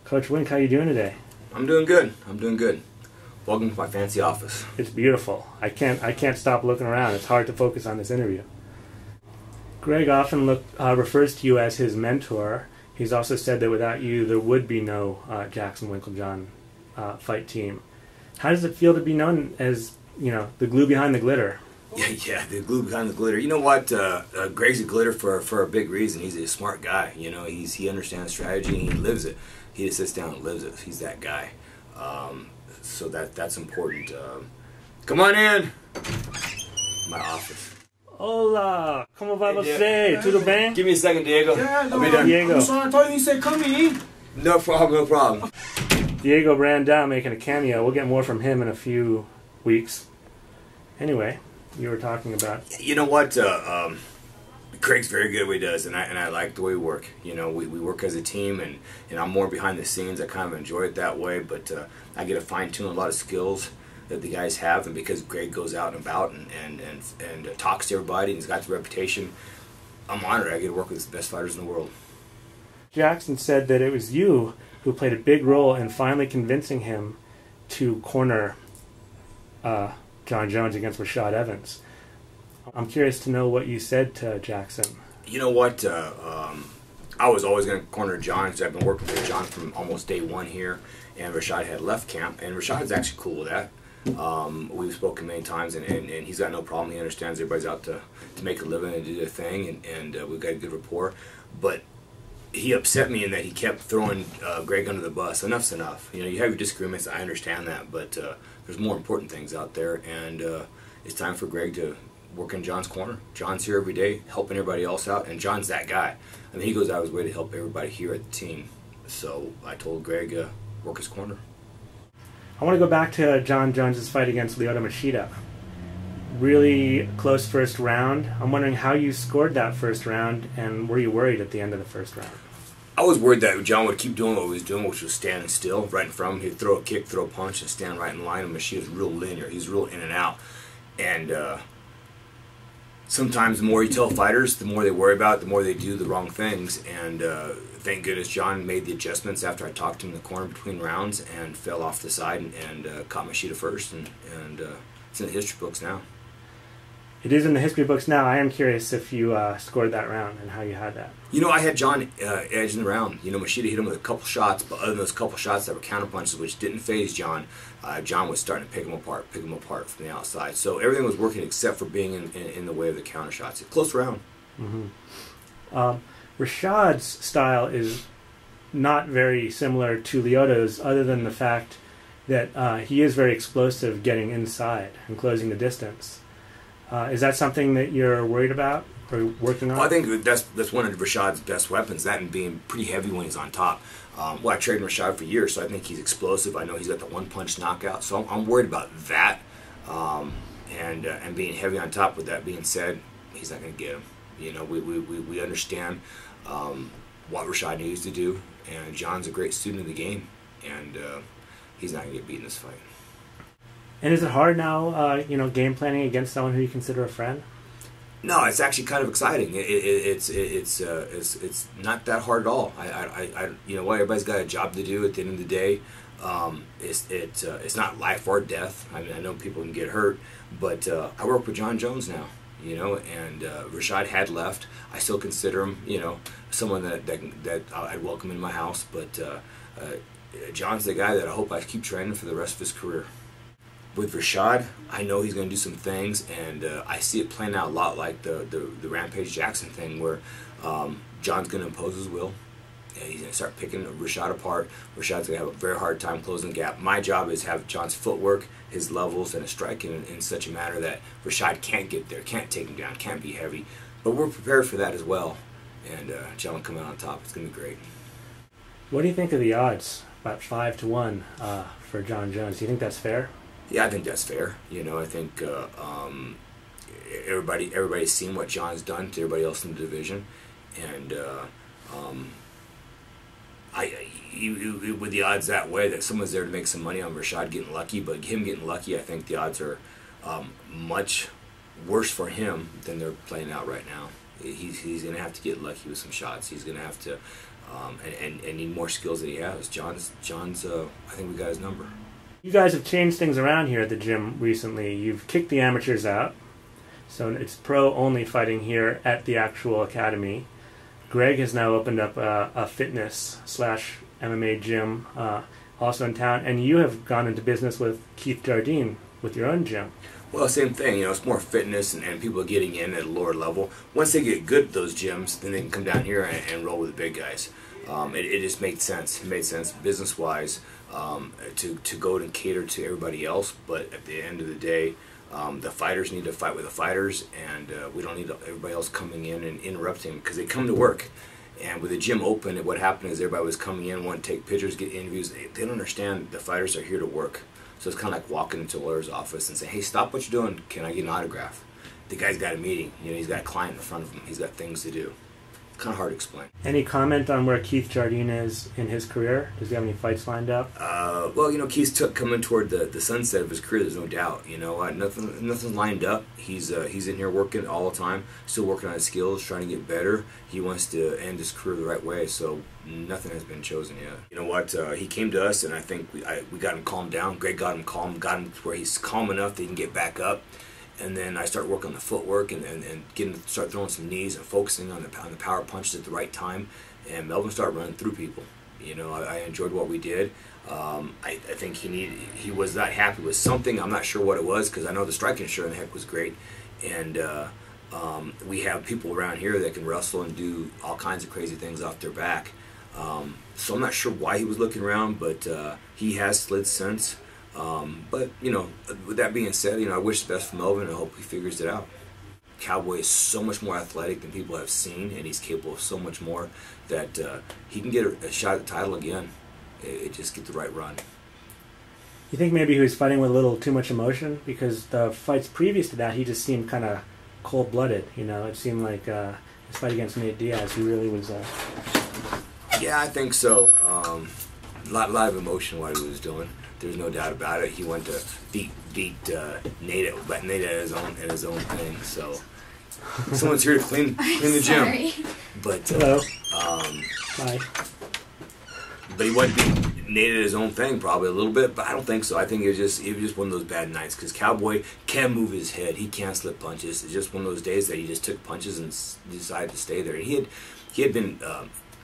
Coach Wink, how you doing today? I'm doing good. I'm doing good. Welcome to my fancy office. It's beautiful. I can't stop looking around. It's hard to focus on this interview. Greg often refers to you as his mentor. He's also said that without you, there would be no Jackson Winkeljohn fight team. How does it feel to be known as, the glue behind the glitter? Yeah, the glue behind the glitter. You know what? Greg's a glitter for a big reason. He's a smart guy. He understands strategy and he lives it. He just sits down and lives it. He's that guy. So that's important. Come on in. My office. Hola, ¿cómo va você? Tudo bem? Give me a second, Diego. Yeah, I'll be done. Diego. I'm sorry, I thought you said come in. No problem, no problem. Diego ran down making a cameo. We'll get more from him in a few weeks. Anyway, you were talking about... You know what? Craig's very good at what he does, and I like the way we work. We work as a team, and I'm more behind the scenes. I kind of enjoy it that way, but I get to fine-tune a lot of skills that the guys have, and because Greg goes out and about and talks to everybody, and he's got the reputation, I'm honored. I get to work with the best fighters in the world. Jackson said that it was you who played a big role in finally convincing him to corner Jon Jones against Rashad Evans. I'm curious to know what you said to Jackson. You know what? I was always going to corner Jon, because I've been working with Jon from almost day one here, and Rashad had left camp, and Rashad is actually cool with that. We've spoken many times, and he's got no problem. He understands everybody's out to make a living and do their thing, and we've got a good rapport. But he upset me in that he kept throwing Greg under the bus. Enough's enough. You have your disagreements. I understand that, but there's more important things out there, and it's time for Greg to work in Jon's corner. Jon's here every day, helping everybody else out, and Jon's that guy. I mean, he goes out of his way to help everybody here at the team. So I told Greg, work his corner. I want to go back to Jon Jones' fight against Lyoto Machida. Really close first round. I'm wondering how you scored that first round, and were you worried at the end of the first round? I was worried that Jon would keep doing what he was doing, which was standing still right in front of him. He'd throw a kick, throw a punch, and stand right in line. And Machida's real linear. He's real in and out. And sometimes the more you tell fighters, the more they worry about it, the more they do the wrong things. And thank goodness Jon made the adjustments after I talked to him in the corner between rounds and fell off the side and caught Machida first. And it's in the history books now. It is in the history books now. I am curious if you scored that round and how you had that. I had Jon edging the round. Machida hit him with a couple shots, but other than those couple shots that were counterpunches, which didn't phase Jon, Jon was starting to pick him apart from the outside. So everything was working except for being in the way of the counter shots. Close round. Mm-hmm. Rashad's style is not very similar to Lyoto's, other than the fact that he is very explosive getting inside and closing the distance. Is that something that you're worried about or working on? Well, I think that's one of Rashad's best weapons, that and being pretty heavy when he's on top. I trained Rashad for years, so I think he's explosive. I know he's got the one-punch knockout, so I'm worried about that. And being heavy on top. With that being said, he's not going to get him. We understand what Rashad needs to do, and Jon's a great student of the game, and he's not going to get beat in this fight. And is it hard now, game planning against someone who you consider a friend? No, it's actually kind of exciting. It's not that hard at all. Everybody's got a job to do at the end of the day. It's not life or death. I mean, I know people can get hurt, but I work with Jon Jones now. And Rashad had left. I still consider him, someone that I'd welcome in my house. But Jon's the guy that I hope I keep training for the rest of his career. With Rashad, I know he's going to do some things, and I see it playing out a lot like the Rampage Jackson thing, where Jon's going to impose his will, and he's going to start picking Rashad apart. Rashad's going to have a very hard time closing the gap. My job is to have Jon's footwork, his levels, and his striking in such a manner that Rashad can't get there, can't take him down, can't be heavy. But we're prepared for that as well, and Jon will come out on top. It's going to be great. What do you think of the odds? About 5-1 for Jon Jones. Do you think that's fair? Yeah, I think that's fair. I think everybody's seen what Jon's done to everybody else in the division, and with the odds that way, that someone's there to make some money on Rashad getting lucky, but him getting lucky, I think the odds are much worse for him than they're playing out right now. He's going to have to get lucky with some shots. He's going to have to and need more skills that he has. John's I think we got his number. You guys have changed things around here at the gym recently. You've kicked the amateurs out, so it's pro-only fighting here at the actual academy. Greg has now opened up a fitness/MMA gym also in town, and you have gone into business with Keith Jardine with your own gym. Well, same thing. It's more fitness and people getting in at a lower level. Once they get good at those gyms, then they can come down here and roll with the big guys. It just made sense. It made sense business-wise to go and cater to everybody else. But at the end of the day, the fighters need to fight with the fighters, and we don't need everybody else coming in and interrupting because they come to work. And with the gym open, what happened is everybody was coming in, wanting to take pictures, get interviews. They don't understand the fighters are here to work. So it's kind of like walking into a lawyer's office and saying, hey, stop what you're doing. Can I get an autograph? The guy's got a meeting. He's got a client in front of him. He's got things to do. It's kind of hard to explain. Any comment on where Keith Jardine is in his career? Does he have any fights lined up? Well, Keith's coming toward the sunset of his career. There's no doubt. Nothing's lined up. He's in here working all the time, still working on his skills, trying to get better. He wants to end his career the right way. So nothing has been chosen yet. You know what? He came to us, and I think we got him calmed down. Greg got him calm, got him to where he's calm enough that he can get back up. And then I start working on the footwork and start throwing some knees and focusing on the power punches at the right time. And Melvin started running through people. I enjoyed what we did. I think he was not happy with something. I'm not sure what it was because I know the striking sure in the heck was great. And we have people around here that can wrestle and do all kinds of crazy things off their back. So I'm not sure why he was looking around, but he has slid since. But with that being said, I wish the best for Melvin and I hope he figures it out. Cowboy is so much more athletic than people have seen, and he's capable of so much more that he can get a shot at the title again. It just get the right run. You think maybe he was fighting with a little too much emotion? Because the fights previous to that, he just seemed kind of cold-blooded. It seemed like his fight against Nate Diaz, he really was... Yeah, I think so. A lot of emotion what he was doing. There's no doubt about it. He went to beat Nate at his own thing. So someone's here to clean the gym. Sorry. But hello. Hi. But he went to beat Nate at his own thing probably a little bit. But I don't think so. I think it was just one of those bad nights because Cowboy can move his head. He can slip punches. It's just one of those days that he just took punches and decided to stay there. And he had been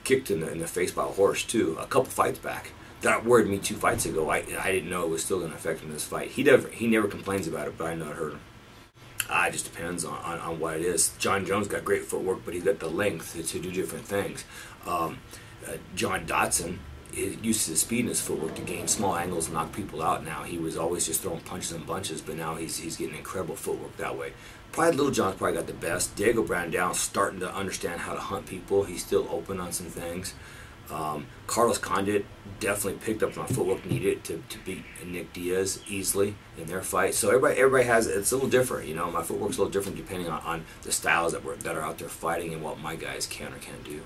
kicked in the face by a horse too a couple fights back. That worried me 2 fights ago. I didn't know it was still going to affect him in this fight. He never complains about it, but I know it hurt him. It just depends on what it is. Jon Jones got great footwork, but he's got the length to do different things. John Dotson used his speed in his footwork to gain small angles and knock people out now. He was always just throwing punches and bunches, but now he's getting incredible footwork that way. Probably Little John's probably got the best. Diego Brandao starting to understand how to hunt people. He's still open on some things. Carlos Condit definitely picked up on footwork needed to beat Nick Diaz easily in their fight. So everybody has it's a little different. My footwork's a little different depending on the styles that are out there fighting and what my guys can or can't do.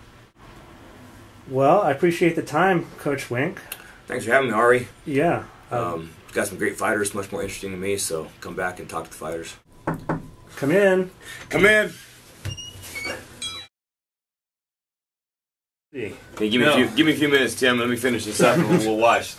Well, I appreciate the time, Coach Wink. Thanks for having me, Ari. Yeah. Got some great fighters, much more interesting than me. So come back and talk to the fighters. Come in. Come in. Hey, give me a few minutes, Tim. Let me finish this up and we'll watch.